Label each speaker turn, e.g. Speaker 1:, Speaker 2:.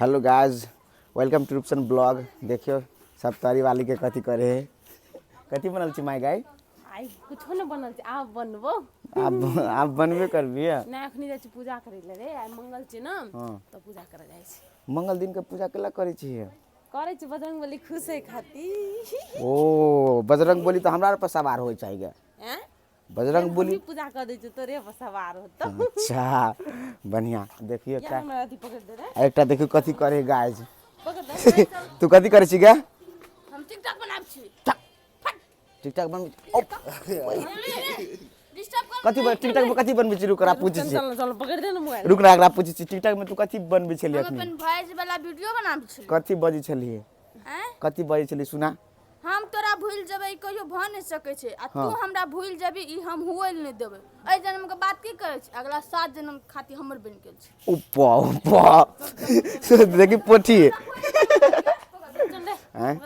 Speaker 1: Hello guys, welcome to रूपचन blog. देखियो सब तारी वाली के कथी करे है, कथी बनल छी माय गाय?
Speaker 2: आई कुछो न बनल छी, आप बनबो।
Speaker 1: आप बनबे करबी है
Speaker 2: ना अखनी जाय छी पूजा करे ले रे, आई मंगल छी न।
Speaker 1: हां
Speaker 2: तो पूजा करे जाय छी।
Speaker 1: मंगल दिन के पूजा केला करे छी?
Speaker 2: करे छी बजरंगबली खुश है खाती।
Speaker 1: ओ बजरंगबली तो हमरा पर सवार होय चाहिए।
Speaker 2: हैं?
Speaker 1: बजरंगबली
Speaker 2: पूजा कर दे तोरे पर सवार होतो।
Speaker 1: अच्छा बढ़िया। देखियो
Speaker 2: क्या
Speaker 1: क्या
Speaker 2: हमरा अथी पकड़ दे रे।
Speaker 1: एकटा देखियो कथी करे गाइस।
Speaker 2: पकड़ दे।
Speaker 1: तू कथी करे छी गे?
Speaker 2: हम टिकटॉक बनाब छी।
Speaker 1: टिकटॉक बन
Speaker 2: डिस्टर्ब कर।
Speaker 1: कथी बन टिकटॉक में कथी बनबे छी? रुक रा पूछी छी।
Speaker 2: चल चल पकड़ दे न मोबाइल।
Speaker 1: रुक रा पूछी छी टिकटॉक में तू कथी बनबे छली
Speaker 3: हम
Speaker 1: अखनी?
Speaker 3: अपन भॉइस वाला वीडियो बनाब छी।
Speaker 1: कथी बजी छली?
Speaker 3: हैं?
Speaker 1: कथी बजी छली सुना?
Speaker 3: हम तोरा भूल जेबै कहियो भ नहीं सकै छै आ तू हमरा भूल जेबी ई हम हुए नहीं देबै। ए जन्म के बात की करे छी? अगला 7 जन्म खातिर हमर बन गेल छै।
Speaker 1: उप्पा उप्पा देखी पोठी हैं